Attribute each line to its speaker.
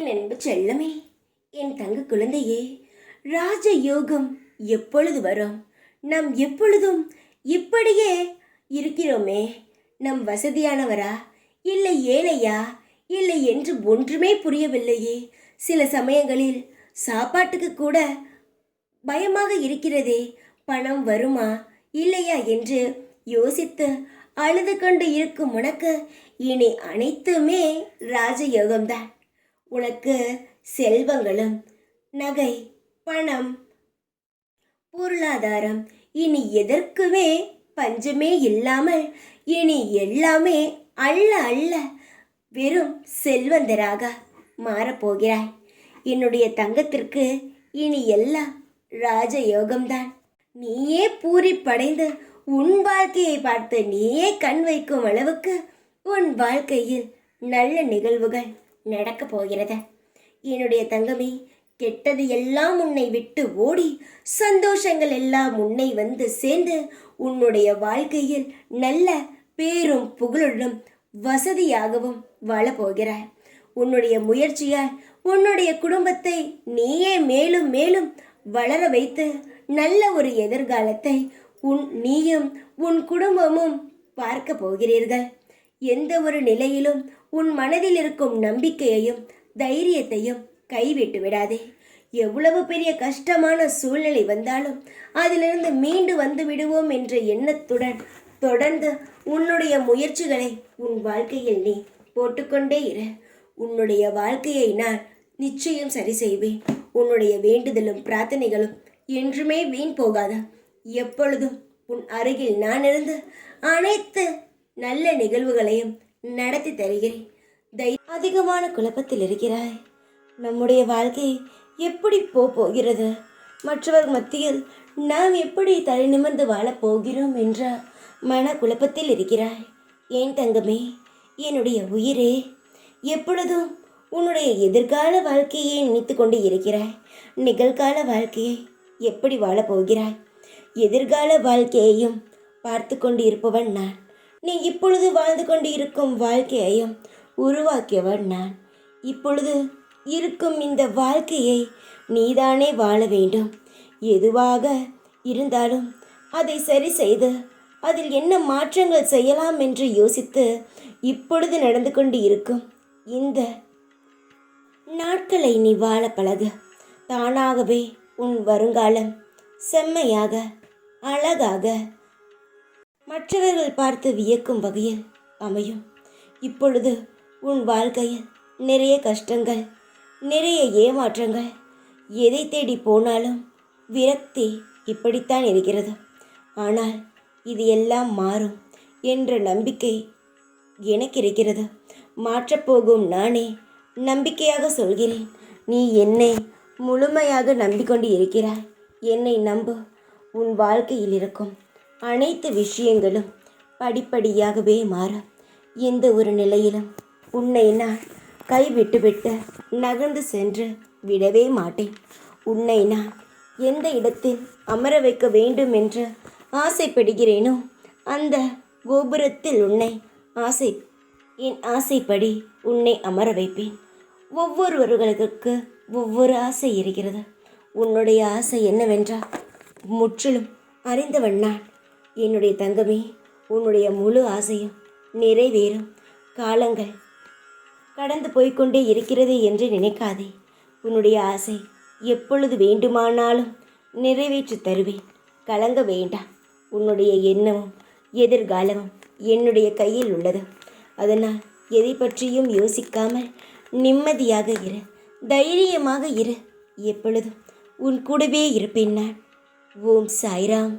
Speaker 1: அன்பு செல்லமே, என் தங்க குழந்தையே, ராஜ யோகம் எப்பொழுது வரும்? நாம் எப்பொழுதும் இப்படியே இருக்கிறோமே. நம் வசதியானவரா இல்லை ஏழையா இல்லை என்று ஒன்றுமே புரியவில்லையே. சில சமயங்களில் சாப்பாட்டுக்கு கூட பயமாக இருக்கிறதே. பணம் வருமா இல்லையா என்று யோசித்து அழுது கொண்டு இருக்கும் உனக்கு இனி அனைத்துமே ராஜயோகம்தான். உனக்கு செல்வங்களும் நகை பணம் பொருளாதாரம் இனி எதற்குமே பஞ்சமே இல்லாமல் இனி எல்லாமே அள்ள அள்ள வெறும் செல்வந்தராக மாறப்போகிறாய். என்னுடைய தங்கத்திற்கு இனி எல்லாம் ராஜயோகம்தான். நீயே பூரிப்படைந்து உன் வாழ்க்கையை பார்த்து நீயே கண் வைக்கும் அளவுக்கு உன் வாழ்க்கையில் நல்ல நிகழ்வுகள் நடக்கப் போகிறது. என்னுடைய தங்கமே, கெட்டது எல்லாம் உன்னை விட்டு ஓடி சந்தோஷங்கள் எல்லாம் உன்னை வந்து சேர்ந்து உன்னுடைய வாழ்க்கையில் நல்ல பேரும் புகழுடன் வசதியாகவும் வாழப்போகிறாய். உன்னுடைய முயற்சியால் உன்னுடைய குடும்பத்தை நீயே மேலும் மேலும் வளர வைத்து நல்ல ஒரு எதிர்காலத்தை நீயும் உன் குடும்பமும் பார்க்க போகிறீர்கள். எந்த ஒரு நிலையிலும் உன் மனதில் இருக்கும் நம்பிக்கையையும் தைரியத்தையும் கைவிட்டு விடாதே. எவ்வளவு பெரிய கஷ்டமான சூழ்நிலை வந்தாலும் அதிலிருந்து மீண்டு வந்து விடுவோம் என்ற எண்ணத்துடன் தொடர்ந்து உன்னுடைய முயற்சிகளை உன் வாழ்க்கையில் நீ போட்டுக்கொண்டே இரு. உன்னுடைய வாழ்க்கையை நான் நிச்சயம் சரி செய்வேன். உன்னுடைய வேண்டுதலும் பிரார்த்தனைகளும் என்றுமே வீண் போகாத. எப்பொழுதும் உன் அருகில் நான் இருந்து அனைத்து நல்ல நிகழ்வுகளையும் நடத்தி தருகிறேன். அதிகமான குழப்பத்தில் இருக்கிறாய். நம்முடைய வாழ்க்கை எப்படி போகிறது? மற்றவர் மத்தியில் நாம் எப்படி தலை நிமிர்ந்து வாழப் போகிறோம் என்ற மன குழப்பத்தில் இருக்கிறாய். ஏன் தங்கமே, என்னுடைய உயிரே, எப்பொழுதும் உன்னுடைய எதிர்கால வாழ்க்கையை நினைத்து கொண்டு இருக்கிறாய். நிகழ்கால வாழ்க்கையை எப்படி வாழப்போகிறாய்? எதிர்கால வாழ்க்கையையும் பார்த்து கொண்டு இருப்பவன் நான். நீ இப்பொழுது வாழ்ந்து கொண்டு இருக்கும் வாழ்க்கையையும் உருவாக்கியவன் நான். இப்பொழுது இருக்கும் இந்த வாழ்க்கையை நீதானே வாழ வேண்டும். எதுவாக இருந்தாலும் அதை சரி செய்து அதில் என்ன மாற்றங்கள் செய்யலாம் என்று யோசித்து இப்பொழுது நடந்து கொண்டு இருக்கும் இந்த நாட்களை நீ வாழ பழகு. தானாகவே உன் வருங்காலம் செம்மையாக அழகாக மற்றவர்கள் பார்த்து வியக்கும் வகையில் அமையும். இப்பொழுது உன் வாழ்க்கையில் நிறைய கஷ்டங்கள், நிறைய ஏமாற்றங்கள், எதை தேடி போனாலும் விரக்தி இப்படித்தான் இருக்கிறது. ஆனால் இது எல்லாம் மாறும் என்ற நம்பிக்கை எனக்கு இருக்கிறது. மாற்றப்போகும் நானே நம்பிக்கையாக சொல்கிறேன். நீ என்னை முழுமையாக நம்பிக்கொண்டு இருக்கிறாய். என்னை நம்பு. உன் வாழ்க்கையில் இருக்கும் அனைத்து விஷயங்களும் படிப்படியாகவே மாறும். எந்த ஒரு நிலையிலும் உன்னை நான் கைவிட்டுவிட்டு நகர்ந்து சென்று விடவே மாட்டேன். உன்னை நான் எந்த இடத்தில் அமர வைக்க வேண்டும் என்று ஆசைப்படுகிறேனோ அந்த கோபுரத்தில் என் ஆசைப்படி உன்னை அமர வைப்பேன். ஒவ்வொருவர்களுக்கு ஒவ்வொரு ஆசை இருக்கிறது. உன்னுடைய ஆசை என்னவென்றால் முற்றிலும் அறிந்தவன் நான். என்னுடைய தங்கமே, உன்னுடைய முழு ஆசையும் நிறைவேறும். காலங்கள் கடந்து போய்கொண்டே இருக்கிறது என்று நினைக்காதே. உன்னுடைய ஆசை எப்பொழுது வேண்டுமானாலும் நிறைவேற்றி தருவேன். கலங்க வேண்டாம். உன்னுடைய எண்ணமும் எதிர்காலமும் என்னுடைய கையில் உள்ளது. அதனால் எதை பற்றியும் யோசிக்காமல் நிம்மதியாக இரு, தைரியமாக இரு. எப்பொழுதும் உன் கூடவே இருப்பேன் நான். ஓம் சாய்ராம்.